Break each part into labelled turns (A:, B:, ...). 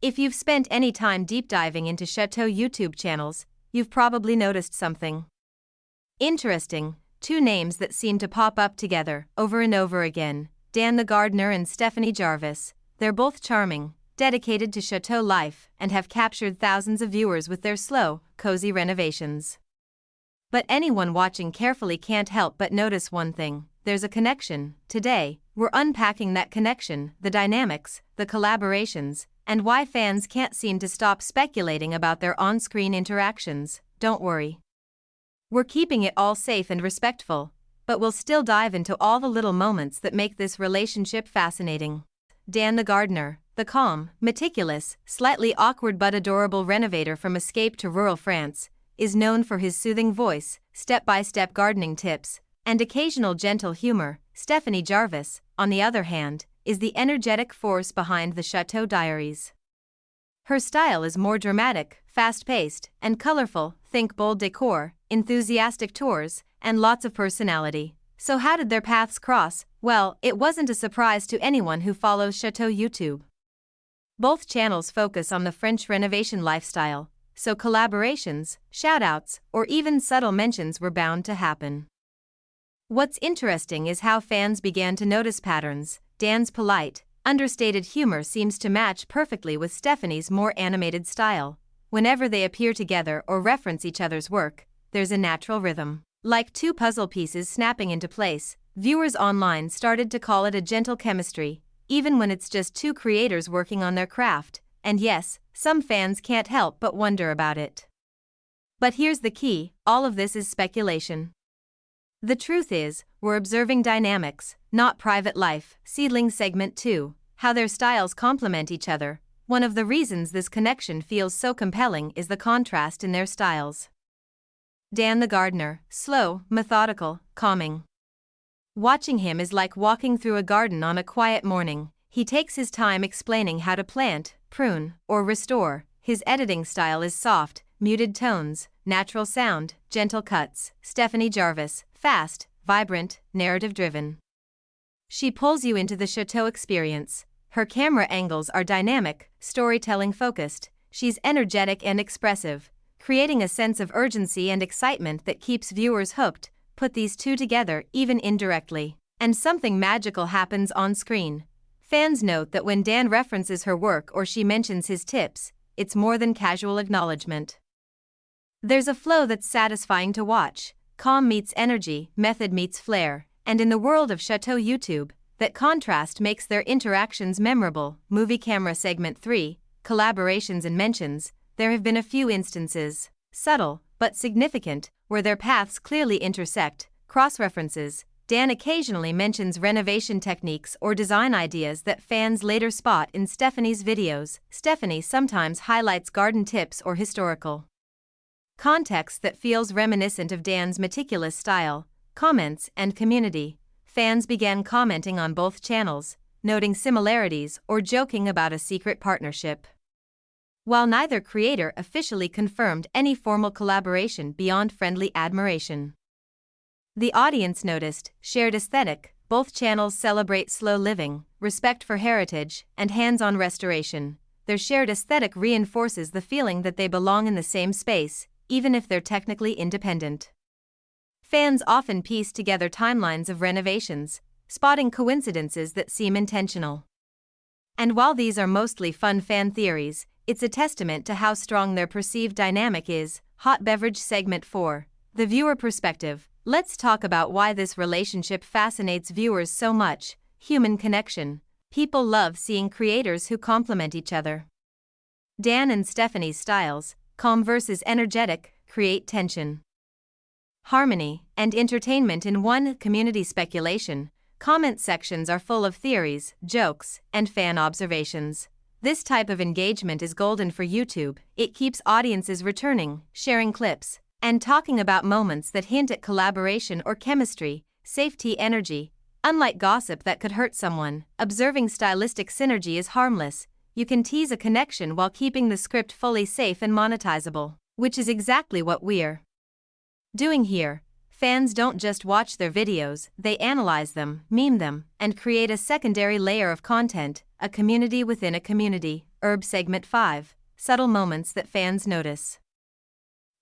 A: If you've spent any time deep diving into Chateau YouTube channels, you've probably noticed something interesting. Two names that seem to pop up together over and over again: Dan the gardener and Stephanie Jarvis. They're both charming, dedicated to chateau life, and have captured thousands of viewers with their slow, cozy renovations. But anyone watching carefully can't help but notice one thing: there's a connection. Today, we're unpacking that connection, the dynamics, the collaborations, and why fans can't seem to stop speculating about their on-screen interactions. Don't worry. We're keeping it all safe and respectful, but we'll still dive into all the little moments that make this relationship fascinating. Dan the gardener, the calm, meticulous, slightly awkward but adorable renovator from Escape to Rural France, is known for his soothing voice, step-by-step gardening tips, and occasional gentle humor. Stephanie Jarvis, on the other hand, is the energetic force behind the Chateau Diaries. Her style is more dramatic, fast-paced, and colorful. Think bold decor, enthusiastic tours, and lots of personality. So how did their paths cross? Well, it wasn't a surprise to anyone who follows Chateau YouTube. Both channels focus on the French renovation lifestyle, so collaborations, shoutouts, or even subtle mentions were bound to happen. What's interesting is how fans began to notice patterns. Dan's polite, understated humor seems to match perfectly with Stephanie's more animated style. Whenever they appear together or reference each other's work, there's a natural rhythm. Like two puzzle pieces snapping into place, viewers online started to call it a gentle chemistry, even when it's just two creators working on their craft. And yes, some fans can't help but wonder about it. But here's the key: all of this is speculation. The truth is, we're observing dynamics, not private life. Seedling segment 2: how their styles complement each other. One of the reasons this connection feels so compelling is the contrast in their styles. Dan the gardener, slow, methodical, calming. Watching him is like walking through a garden on a quiet morning. He takes his time explaining how to plant, prune, or restore. His editing style is soft, muted tones, natural sound, gentle cuts. Stephanie Jarvis, fast, vibrant, narrative-driven. She pulls you into the chateau experience. Her camera angles are dynamic, storytelling-focused. She's energetic and expressive, creating a sense of urgency and excitement that keeps viewers hooked. Put these two together, even indirectly, and something magical happens on screen. Fans note that when Dan references her work or she mentions his tips, it's more than casual acknowledgement. There's a flow that's satisfying to watch. Calm meets energy, method meets flair, and in the world of Chateau YouTube, that contrast makes their interactions memorable. Movie camera segment 3: collaborations and mentions. There have been a few instances, subtle but significant, where their paths clearly intersect. Cross-references: Dan occasionally mentions renovation techniques or design ideas that fans later spot in Stephanie's videos. Stephanie sometimes highlights garden tips or historical context that feels reminiscent of Dan's meticulous style. Comments and community: fans began commenting on both channels, noting similarities or joking about a secret partnership. While neither creator officially confirmed any formal collaboration beyond friendly admiration, the audience noticed shared aesthetic. Both channels celebrate slow living, respect for heritage, and hands-on restoration. Their shared aesthetic reinforces the feeling that they belong in the same space, even if they're technically independent. Fans often piece together timelines of renovations, spotting coincidences that seem intentional. And while these are mostly fun fan theories, it's a testament to how strong their perceived dynamic is. Hot beverage segment 4: the viewer perspective. Let's talk about why this relationship fascinates viewers so much. Human connection. People love seeing creators who complement each other. Dan and Stephanie's styles, calm versus energetic, create tension, harmony, and entertainment in one. Community speculation. Comment sections are full of theories, jokes, and fan observations. This type of engagement is golden for YouTube. It keeps audiences returning, sharing clips, and talking about moments that hint at collaboration or chemistry. Safety energy. Unlike gossip that could hurt someone, observing stylistic synergy is harmless. You can tease a connection while keeping the script fully safe and monetizable, which is exactly what we're doing here. Fans don't just watch their videos, they analyze them, meme them, and create a secondary layer of content, a community within a community. Segment 5, subtle moments that fans notice.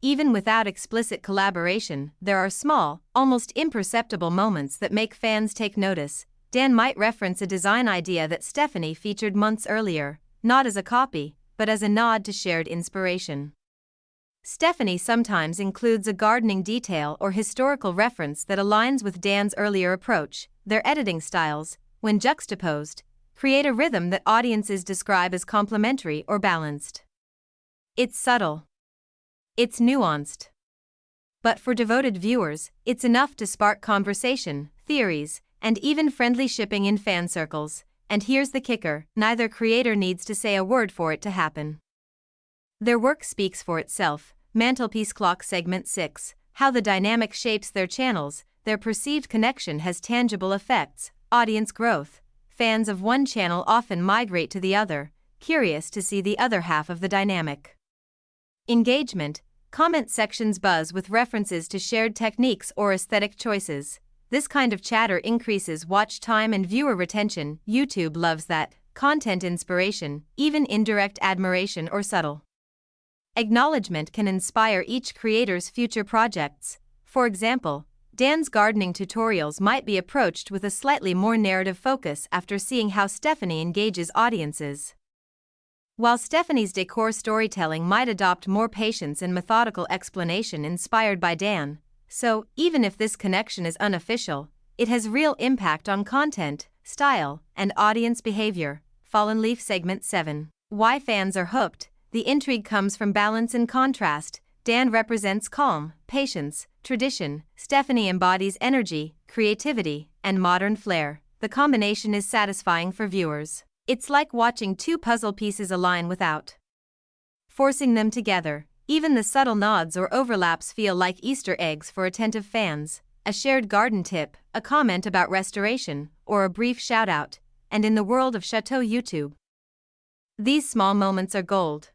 A: Even without explicit collaboration, there are small, almost imperceptible moments that make fans take notice. Dan might reference a design idea that Stephanie featured months earlier, not as a copy, but as a nod to shared inspiration. Stephanie sometimes includes a gardening detail or historical reference that aligns with Dan's earlier approach. Their editing styles, when juxtaposed, create a rhythm that audiences describe as complementary or balanced. It's subtle. It's nuanced. But for devoted viewers, it's enough to spark conversation, theories, and even friendly shipping in fan circles. And here's the kicker: neither creator needs to say a word for it to happen. Their work speaks for itself. Mantelpiece Clock Segment 6, how the dynamic shapes their channels. Their perceived connection has tangible effects. Audience growth. Fans of one channel often migrate to the other, curious to see the other half of the dynamic. Engagement. Comment sections buzz with references to shared techniques or aesthetic choices. This kind of chatter increases watch time and viewer retention. YouTube loves that. Content inspiration, even indirect admiration or subtle acknowledgement can inspire each creator's future projects. For example, Dan's gardening tutorials might be approached with a slightly more narrative focus after seeing how Stephanie engages audiences, while Stephanie's decor storytelling might adopt more patience and methodical explanation inspired by Dan. So, even if this connection is unofficial, it has real impact on content, style, and audience behavior. Fallen Leaf Segment 7, why fans are hooked. The intrigue comes from balance and contrast. Dan represents calm, patience, tradition. Stephanie embodies energy, creativity, and modern flair. The combination is satisfying for viewers. It's like watching two puzzle pieces align without forcing them together. Even the subtle nods or overlaps feel like Easter eggs for attentive fans. A shared garden tip, a comment about restoration, or a brief shout-out. And in the world of Chateau YouTube, these small moments are gold.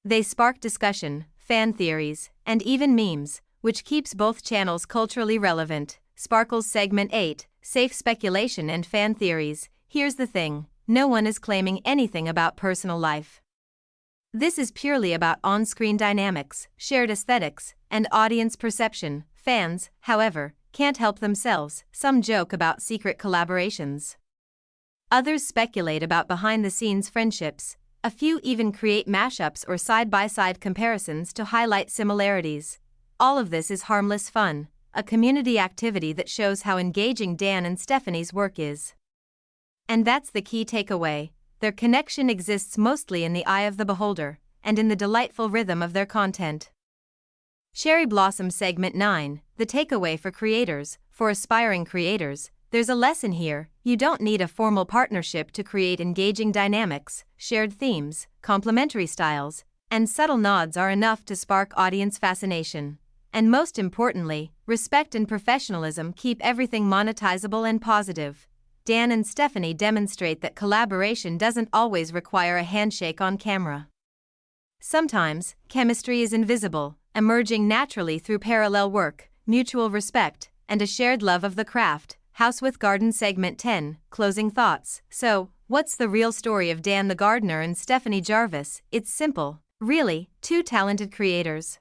A: They spark discussion, fan theories, and even memes, which keeps both channels culturally relevant. Sparkles Segment 8, safe speculation and fan theories. Here's the thing: no one is claiming anything about personal life. This is purely about on-screen dynamics, shared aesthetics, and audience perception. Fans, however, can't help themselves. Some joke about secret collaborations. Others speculate about behind-the-scenes friendships. A few even create mashups or side-by-side comparisons to highlight similarities. All of this is harmless fun, a community activity that shows how engaging Dan and Stephanie's work is. And that's the key takeaway: their connection exists mostly in the eye of the beholder, and in the delightful rhythm of their content. Cherry Blossom Segment 9, the takeaway for creators. For aspiring creators, there's a lesson here: you don't need a formal partnership to create engaging dynamics. Shared themes, complementary styles, and subtle nods are enough to spark audience fascination. And most importantly, respect and professionalism keep everything monetizable and positive. Dan and Stephanie demonstrate that collaboration doesn't always require a handshake on camera. Sometimes, chemistry is invisible, emerging naturally through parallel work, mutual respect, and a shared love of the craft. House with Garden Segment 10, closing thoughts. So, what's the real story of Dan the Gardener and Stephanie Jarvis? It's simple, really: two talented creators,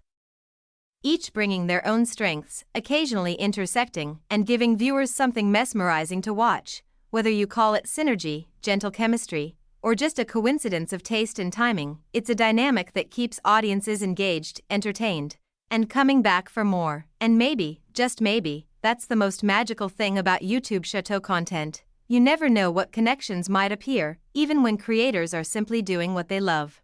A: each bringing their own strengths, occasionally intersecting, and giving viewers something mesmerizing to watch. Whether you call it synergy, gentle chemistry, or just a coincidence of taste and timing, it's a dynamic that keeps audiences engaged, entertained, and coming back for more. And maybe, just maybe, that's the most magical thing about YouTube Chateau content. You never know what connections might appear, even when creators are simply doing what they love.